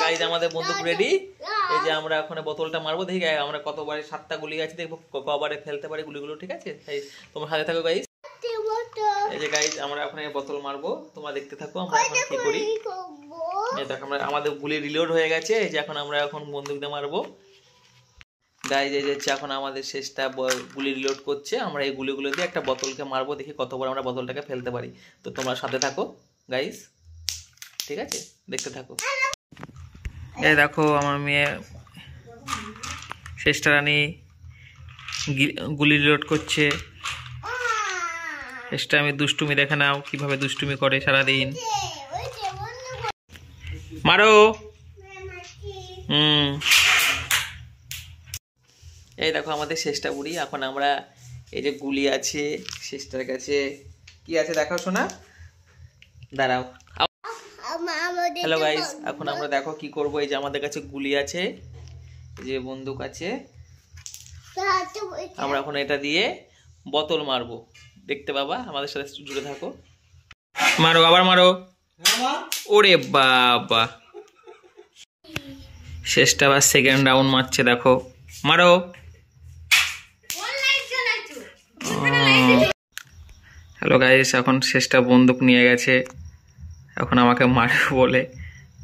Guys আমাদের বন্দুক ready. এই যে আমরা এখন বোতলটা মারবো, দেখি আমরা কতবারে 7টা গুলি আছে, দেখবো কবারে ফেলতে পারি গুলিগুলো, ঠিক আছে? তাই তোমার হাতে থাকো গাইজ। এই যে গাইজ আমরা এখন বোতল মারবো, তোমরা দেখতে থাকো আমরা এখন কি করি। এই দেখো আমরা আমাদের গুলি রিলোড হয়ে গেছে। এই যে এখন আমরা এখন বন্দুক দিয়ে মারবো গাইজ। এই যে এখন আমাদের শেষটা গুলি রিলোড করছে। আমরা এই গুলিগুলো দিয়ে একটা বোতলকে মারবো, দেখি কতবার আমরা বোতলটাকে ফেলতে পারি। তো তোমরা সাথে থাকো গাইজ, ঠিক আছে? দেখতে থাকো। এই দেখো আমার মেয়ে শেষটা রানী গুলি রিলোড করছে। শেষটা আমি দুষ্টুমি, দেখে নাও কিভাবে দুষ্টুমি করে সারাদিন। মারো। এই দেখো আমাদের শেষটা বুড়ি। এখন আমরা এই যে গুলি আছে শেষটার কাছে, কি আছে দেখাও শোনা, দাঁড়াও। হ্যালো গাইস, এখন আমরা দেখো কি করব। এই যে আমাদের কাছে গুলি আছে, এই যে বন্দুক আছে, আমরা এখন এটা দিয়ে বোতল মারবো, দেখতে পাবা। আমাদের সাথে জুড়ে থাকো। মারো, আবার মারো। ওরে বাবা, শেষটা আবার সেকেন্ড রাউন্ড মারছে, দেখো। মারো। হ্যালো গাইস, এখন শেষটা বন্দুক নিয়ে গেছে, এখন আমাকে মারো বলে।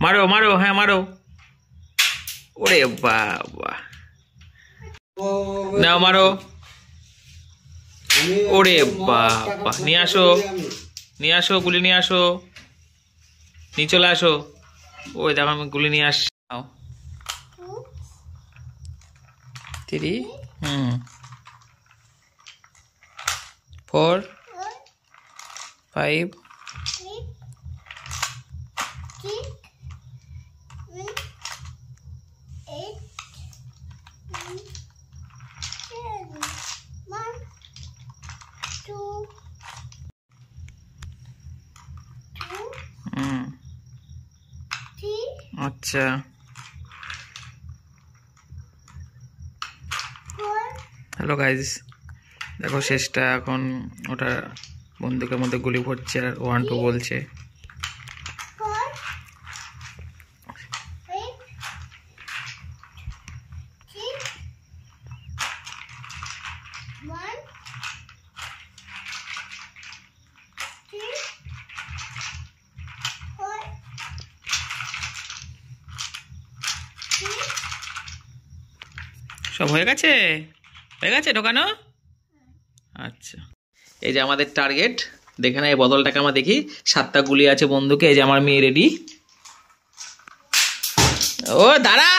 মারো মারো, হ্যাঁ মারো। ওরে বাবা, নাও মারো। ওরে বাবা, নিয়ে আসো, নিয়ে আসো গুলি, নিয়ে আসো, নিয়ে চলে আসো। ওই দেখো আমি গুলি নিয়ে আসছি। 3 4 5 আচ্ছা। হ্যালো গাইজ, দেখো শেষটা এখন ওটা বন্দুকের মধ্যে গুলি ভরছে আর 1 2 বলছে। সব হয়ে গেছে, হয়ে গেছে ঢোকানো। আচ্ছা, এই যে আমাদের টার্গেট, দেখে না এই বোতলটাকে আমরা দেখি। 7টা গুলি আছে বন্দুকে। এই যে আমার মেয়ে রেডি। ও দাঁড়া।